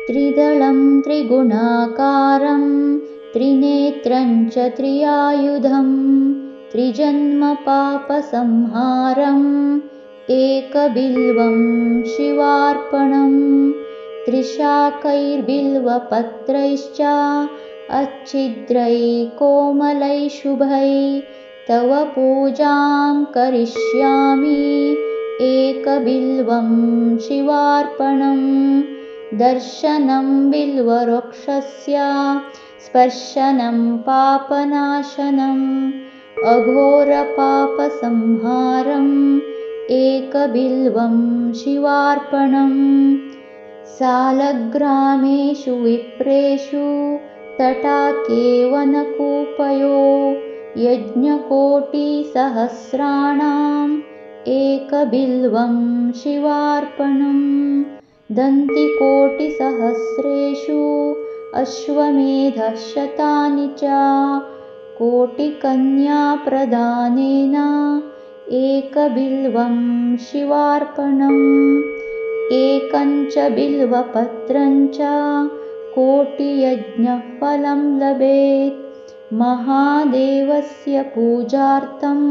त्रिदलं त्रिगुणाकारं त्रिनेत्रं च त्रियायुधं त्रिजन्मपापसंहारम् एकबिल्वं शिवार्पणम् त्रिशाकैर्बिल्वपत्रैश्च अच्छिद्रैः कोमलैः शुभैः तव पूजां करिष्यामि एकबिल्वं शिवार्पणम् दर्शनं बिल्ववृक्षस्य स्पर्शनं पापनाशनम् अघोरपापसंहारम् एकबिल्वं शिवार्पणम् सालग्रामेषु विप्रेषु तटाके वनकूपयो यज्ञकोटिसहस्राणाम् एकबिल्वं शिवार्पणम् दन्तिकोटिसहस्रेषु अश्वमेधशतानि च कोटिकन्याप्रदानेन एकबिल्वं शिवार्पणम् एकं च बिल्वपत्रं च कोटियज्ञफलं लभेत् महादेवस्य पूजार्थम्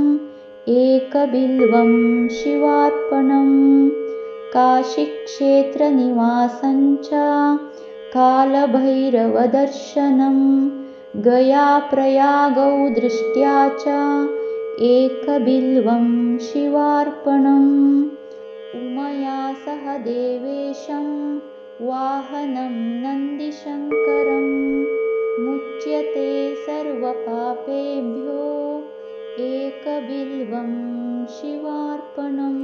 एकबिल्वं शिवार्पणम् काशीक्षेत्रनिवासं च कालभैरवदर्शनं गयाप्रयागौ दृष्ट्या च एकबिल्वं शिवार्पणम् उमया सह देवेशं वाहनं नन्दिशङ्करं मुच्यते सर्वपापेभ्यो एकबिल्वं शिवार्पणम्।